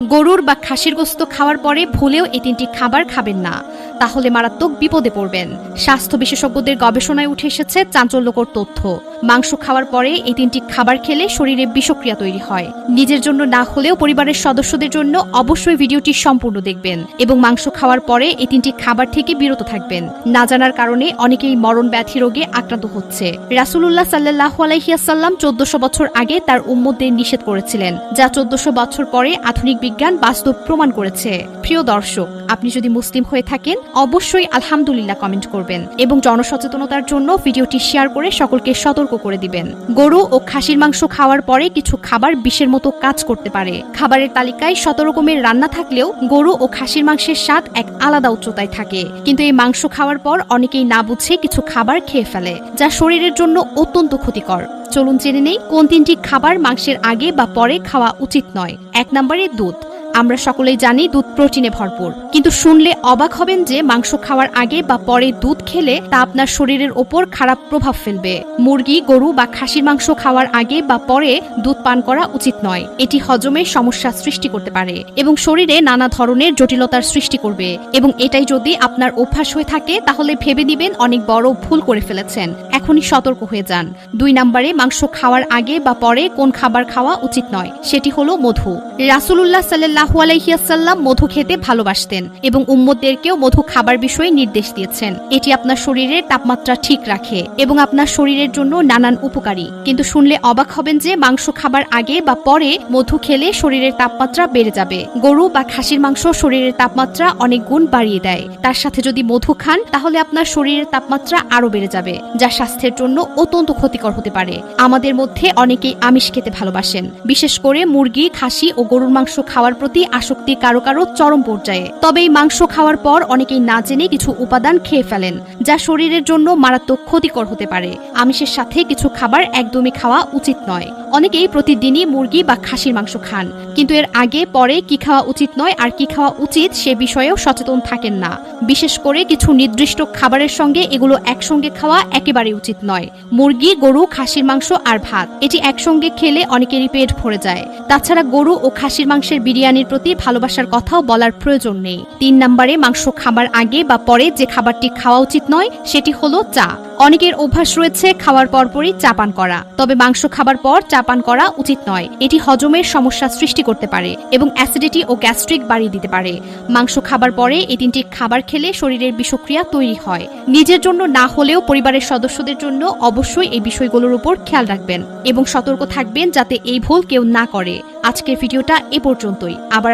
গরুর বা খাসির গোশত খাওয়ার পরে ভুলেও এই তিনটি খাবার খাবেন না, তাহলে মারাত্মক বিপদে পড়বেন। স্বাস্থ্য বিশেষজ্ঞদের গবেষণায় উঠে এসেছে চাঞ্চল্যকর তথ্য। মাংস খাওয়ার পরে এই তিনটি খাবার খেলে শরীরে বিষক্রিয়া তৈরি হয়। নিজের জন্য না হলেও পরিবারের সদস্যদের জন্য অবশ্যই ভিডিওটি সম্পূর্ণ দেখবেন এবং মাংস খাওয়ার পরে এই তিনটি খাবার থেকে বিরত থাকবেন। না জানার কারণে অনেকেই মরণ ব্যাধি রোগে আক্রান্ত হচ্ছে। রাসূলুল্লাহ সাল্লাল্লাহু আলাইহি ওয়াসাল্লাম 1400 বছর আগে তার উম্মতদের নিষেধ করেছিলেন, যা 1400 বছর পরে আধুনিক বিজ্ঞান বাস্তব প্রমাণ করেছে। প্রিয় দর্শক, আপনি যদি মুসলিম হয়ে থাকেন অবশ্যই আলহামদুলিল্লাহ কমেন্ট করবেন এবং জনসচেতনতার জন্য ভিডিওটি শেয়ার করে সকলকে সতর্ক করে দিবেন। গরু ও খাসির মাংস খাওয়ার পরে কিছু খাবার বিষের মতো কাজ করতে পারে। খাবারের তালিকায় 100 রকমের রান্না থাকলেও গরু ও খাসির মাংসের স্বাদ এক আলাদা উচ্চতায় থাকে, কিন্তু এই মাংস খাওয়ার পর অনেকেই না বুঝে কিছু খাবার খেয়ে ফেলে, যা শরীরের জন্য অত্যন্ত ক্ষতিকর। চলুন জেনে নেই কোন তিনটি খাবার মাংসের আগে বা পরে খাওয়া উচিত নয়। 1 নম্বরে দুধ। আমরা সকলেই জানি দুধ প্রোটিনে ভরপুর, কিন্তু শুনলে অবাক হবেন যে মাংস খাওয়ার আগে বা পরে দুধ খেলে তা আপনার শরীরের ওপর খারাপ প্রভাব ফেলবে। মুরগি, গরু বা খাসির মাংস খাওয়ার আগে বা পরে দুধ পান করা উচিত নয়। এটি হজমের সমস্যা সৃষ্টি করতে পারে এবং শরীরে নানা ধরনের জটিলতার সৃষ্টি করবে, এবং এটাই যদি আপনার অভ্যাস হয়ে থাকে তাহলে ভেবে নিবেন অনেক বড় ভুল করে ফেলেছেন। এখনই সতর্ক হয়ে যান। 2 নম্বরে মাংস খাওয়ার আগে বা পরে কোন খাবার খাওয়া উচিত নয়, সেটি হলো মধু। রাসূলুল্লাহ সাল্লাল্লাহু আলাইহি ওয়াসাল্লাম মধু খেতে ভালোবাসতেন এবং উম্মতদেরকেও মধু খাবার বিষয়ে নির্দেশ দিয়েছেন। এটি আপনার শরীরের তাপমাত্রা ঠিক রাখে এবং আপনার শরীরের জন্য নানান উপকারী। কিন্তু শুনলে অবাক হবেন যে মাংস খাবার আগে বা পরে মধু খেলে শরীরের তাপমাত্রা বেড়ে যাবে। গরু বা খাসির মাংস শরীরের তাপমাত্রা অনেক গুণ বাড়িয়ে দেয়। তার সাথে যদি মধু খান তাহলে আপনার শরীরের তাপমাত্রা আরো বেড়ে যাবে, যা স্বাস্থ্যের জন্য অত্যন্ত ক্ষতিকর হতে পারে। আমাদের মধ্যে অনেকেই আমিষ খেতে ভালোবাসেন, বিশেষ করে মুরগি, খাসি ও গরুর মাংস খাওয়ার প্রতি আসক্তি কারো কারো চরম পর্যায়ে। তবে এই মাংস খাওয়ার পর অনেকেই না জেনে কিছু উপাদান খেয়ে ফেলেন, যা শরীরের জন্য মারাত্মক ক্ষতিকর হতে পারে। আমিষের সাথে কিছু খাবার একদমই খাওয়া উচিত নয়। অনেকেই প্রতিদিনই মুরগি বা খাসির মাংস খান, কিন্তু এর আগে পরে কি খাওয়া উচিত নয় আর কি খাওয়া উচিত সে বিষয়েও সচেতন থাকেন না। বিশেষ করে কিছু নির্দিষ্ট খাবারের সঙ্গে এগুলো একসঙ্গে খাওয়া একেবারেই উচিত নয়। মুরগি, গরু, খাসির মাংস আর ভাত, এটি একসঙ্গে খেলে অনেকেরই পেট ভরে যায়। তাছাড়া গরু ও খাসির মাংসের বিরিয়ানির প্রতি ভালোবাসার কথাও বলার প্রয়োজন নেই। 3 নম্বরে মাংস খাবার আগে বা পরে যে খাবারটি খাওয়া উচিত নয় সেটি হলো চা। অনেকের অভ্যাস রয়েছে খাওয়ার পরপরই চা পান করা, তবে মাংস খাবার পর চা পান করা উচিত নয়। এটি হজমের সমস্যা সৃষ্টি করতে পারে এবং অ্যাসিডিটি ও গ্যাস্ট্রিক বাড়িয়ে দিতে পারে। মাংস খাবার পরে এই 3টি খাবার খেলে শরীরের বিষক্রিয়া তৈরি হয়। নিজের জন্য না হলেও পরিবারের সদস্যদের জন্য অবশ্যই এই বিষয়গুলোর উপর খেয়াল রাখবেন এবং সতর্ক থাকবেন যাতে এই ভুল কেউ না করে। আজকের ভিডিওটা এ পর্যন্তই। আবার